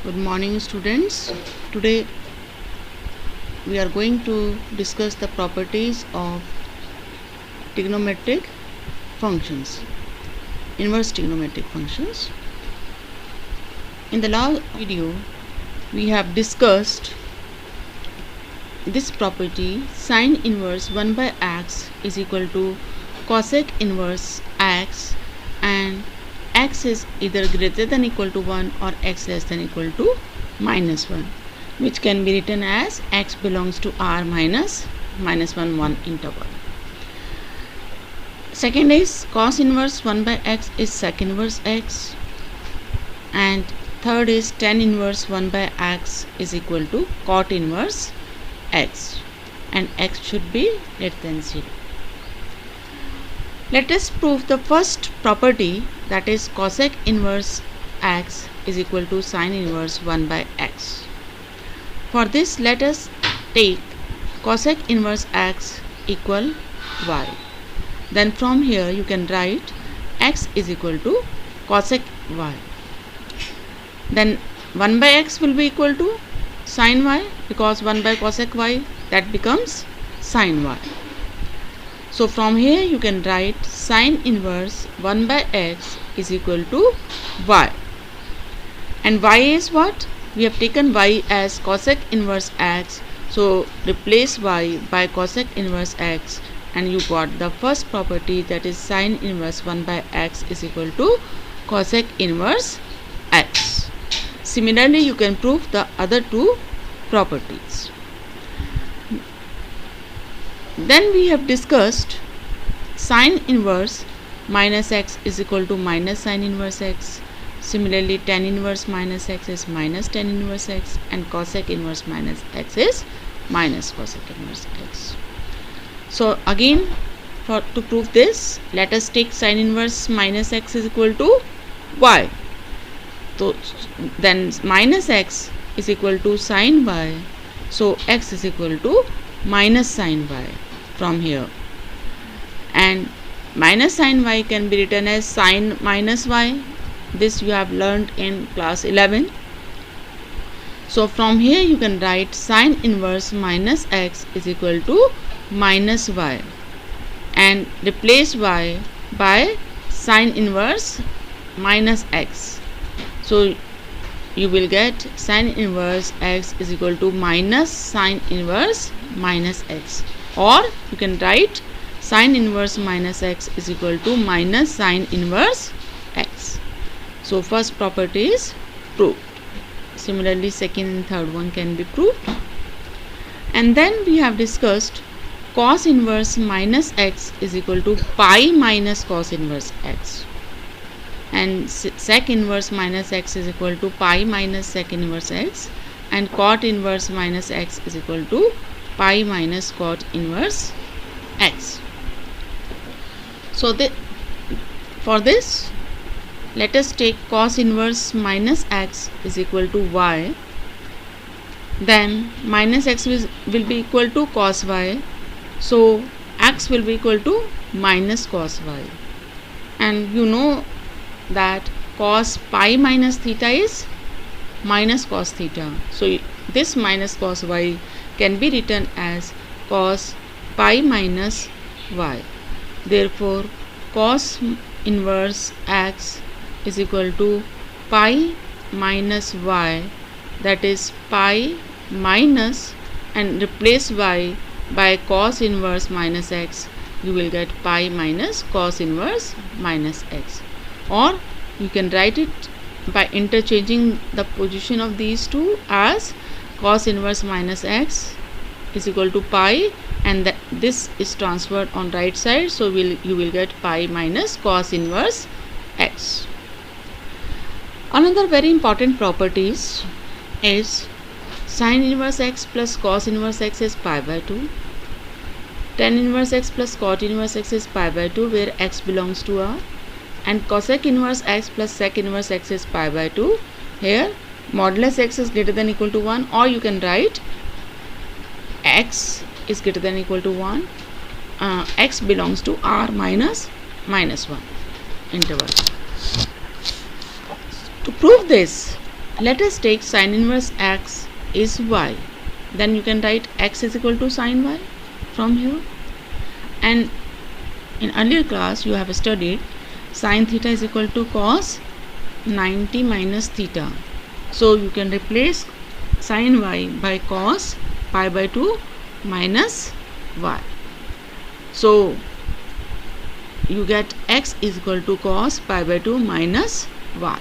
Good morning, students. Today we are going to discuss the properties of trigonometric functions, inverse trigonometric functions. In the last video, we have discussed this property: sine inverse 1 by x is equal to cosec inverse x, and x is either greater than equal to 1 or x less than equal to minus 1, which can be written as x belongs to R minus 1 interval. Second is cos inverse 1 by x is sec inverse x, and third is tan inverse 1 by x is equal to cot inverse x, and x should be less than 0. Let us prove the first property, that is cosec inverse x is equal to sine inverse 1 by x. For this, let us take cosec inverse x equal y. Then from here you can write x is equal to cosec y. Then 1 by x will be equal to sine y, because 1 by cosec y, that becomes sine y. So from here you can write sine inverse 1 by x is equal to y. And y is what? We have taken y as cosec inverse x. So replace y by cosec inverse x, and you got the first property, that is sine inverse 1 by x is equal to cosec inverse x. Similarly, you can prove the other two properties. Then we have discussed sine inverse minus x is equal to minus sine inverse x. Similarly, tan inverse minus x is minus tan inverse x, and cosec inverse minus x is minus cosec inverse x. So again, to prove this, let us take sine inverse minus x is equal to y. So then minus x is equal to sine y. So x is equal to minus sine y from here, and minus sine y can be written as sine minus y. This you have learned in class 11. So from here you can write sine inverse minus x is equal to minus y, and replace y by sine inverse minus x. So you will get sine inverse x is equal to minus sine inverse minus x, or you can write sine inverse minus x is equal to minus sine inverse x. So first property is proved. Similarly, second and third one can be proved. And then we have discussed cos inverse minus x is equal to pi minus cos inverse x, and sec inverse minus x is equal to pi minus sec inverse x, and cot inverse minus x is equal to pi minus cot inverse x. So for this, let us take cos inverse minus x is equal to y. Then minus x will be equal to cos y. So x will be equal to minus cos y. And you know that cos pi minus theta is minus cos theta. So this minus cos y can be written as cos pi minus y. Therefore, cos inverse x is equal to pi minus y, that is pi minus, and replace y by cos inverse minus x, you will get pi minus cos inverse minus x. Or you can write it by interchanging the position of these two as cos inverse minus x is equal to pi, and this is transferred on right side, so you will get pi minus cos inverse x. Another very important properties is sine inverse x plus cos inverse x is pi by 2. Tan inverse x plus cot inverse x is pi by 2, where x belongs to R. And cosec inverse x plus sec inverse x is pi by 2. Here modulus x is greater than equal to 1, or you can write x is greater than equal to 1. X belongs to R minus 1 interval. To prove this, let us take sin inverse x is y. Then you can write x is equal to sin y from here. And in earlier class you have studied sin theta is equal to cos 90 minus theta. So you can replace sin y by cos pi by 2 minus y. So you get x is equal to cos pi by 2 minus y.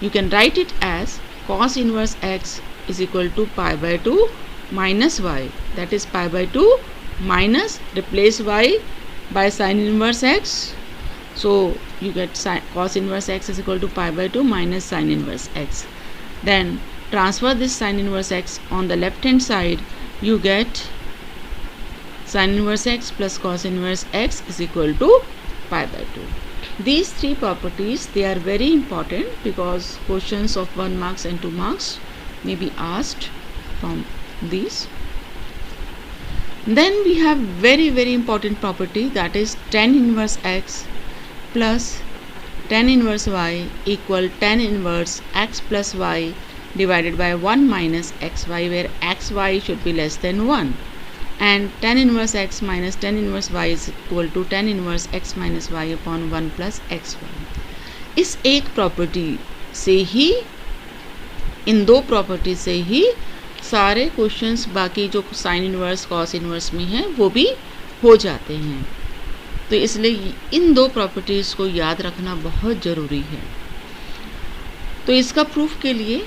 You can write it as cos inverse x is equal to pi by 2 minus y. That is pi by 2 minus, replace y by sin inverse x. So you get cos inverse x is equal to pi by 2 minus sin inverse x. Then transfer this sin inverse x on the left hand side. You get sin inverse x plus cos inverse x is equal to pi by 2. These three properties, they are very important because questions of 1 marks and 2 marks may be asked from these. Then we have very important property, that is tan inverse x plus tan inverse y equal tan inverse x plus y divided by 1 minus xy, where xy should be less than 1. And tan inverse x minus tan inverse y is equal to tan inverse x minus y upon 1 plus xy. इस एक property से ही, इन दो property से ही सारे questions बाकी जो sine inverse cos inverse में हैं वो भी हो जाते हैं. तो इसलिए इन दो प्रॉपर्टीज़ को याद रखना बहुत ज़रूरी है. तो इसका प्रूफ के लिए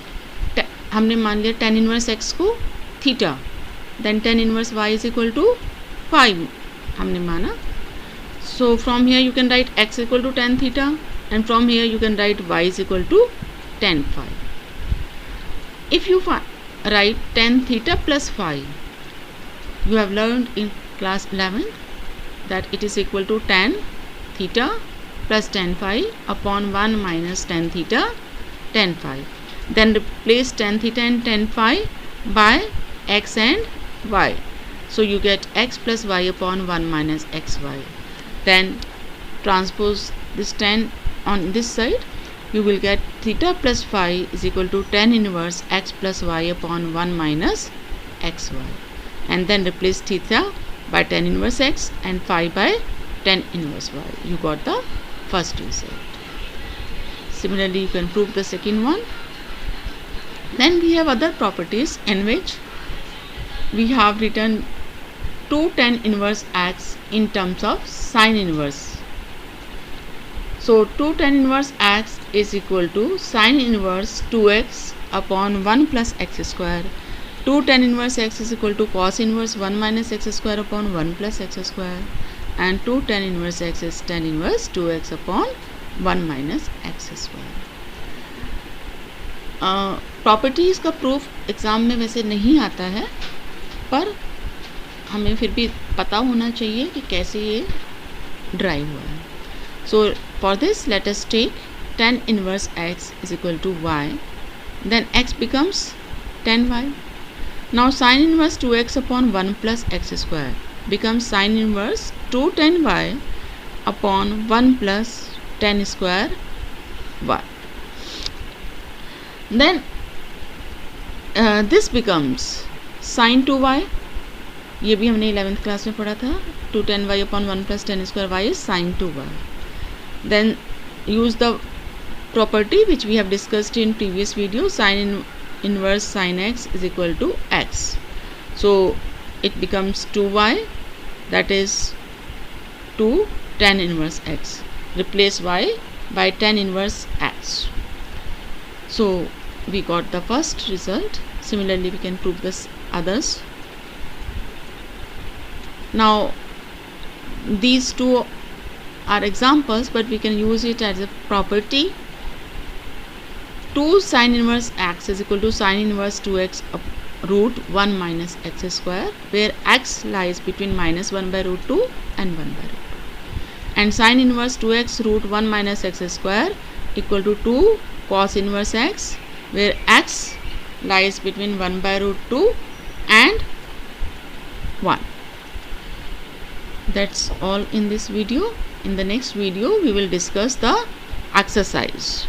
हमने मान लिया tan इनवर्स x को theta, then tan inverse y is equal to 5 हमने माना. So from here you can write x equal to tan theta, and from here you can write y is equal to tan phi. If you write tan theta plus phi, you have learned in class 11 that it is equal to tan theta plus tan phi upon 1 minus tan theta tan phi. Then replace tan theta and tan phi by x and y. So you get x plus y upon 1 minus xy. Then transpose this tan on this side. You will get theta plus phi is equal to tan inverse x plus y upon 1 minus xy. And then replace theta by tan inverse x and phi by tan inverse y. You got the first result. Similarly, you can prove the second one. Then we have other properties in which we have written 2 tan inverse x in terms of sin inverse. So 2 tan inverse x is equal to sin inverse 2x upon 1 plus x square. 2 tan inverse x is equal to cos inverse 1 minus x square upon 1 plus x square. And 2 tan inverse x is tan inverse 2x upon 1 minus x square. Properties का proof exam में वैसे नहीं आता है, पर हमें फिर भी पता होना चाहिए कि कैसे ये ड्राइव हुआ है. So for this let us take tan inverse x is equal to y, then x becomes tan y. Now sin inverse 2x upon 1 plus x square becomes sin inverse 2 tan y upon 1 plus tan square y. Then this becomes sin 2y. ये भी हमने 11th class में पढ़ा था. 2 tan y upon 1 plus tan square y is sin 2y. Then use the property which we have discussed in previous video. Sin inverse sin x is equal to x. So it becomes 2y, that is 2 tan inverse x. Replace y by tan inverse x. So we got the first result. Similarly, we can prove this others. Now these two are examples, but we can use it as a property. 2 sin inverse x is equal to sin inverse 2x root 1 minus x square, where x lies between minus 1 by root 2 and 1 by root 2. And sin inverse 2x root 1 minus x square equal to 2 cos inverse x, where x lies between 1 by root 2 and 1. That's all in this video. In the next video, we will discuss the exercise.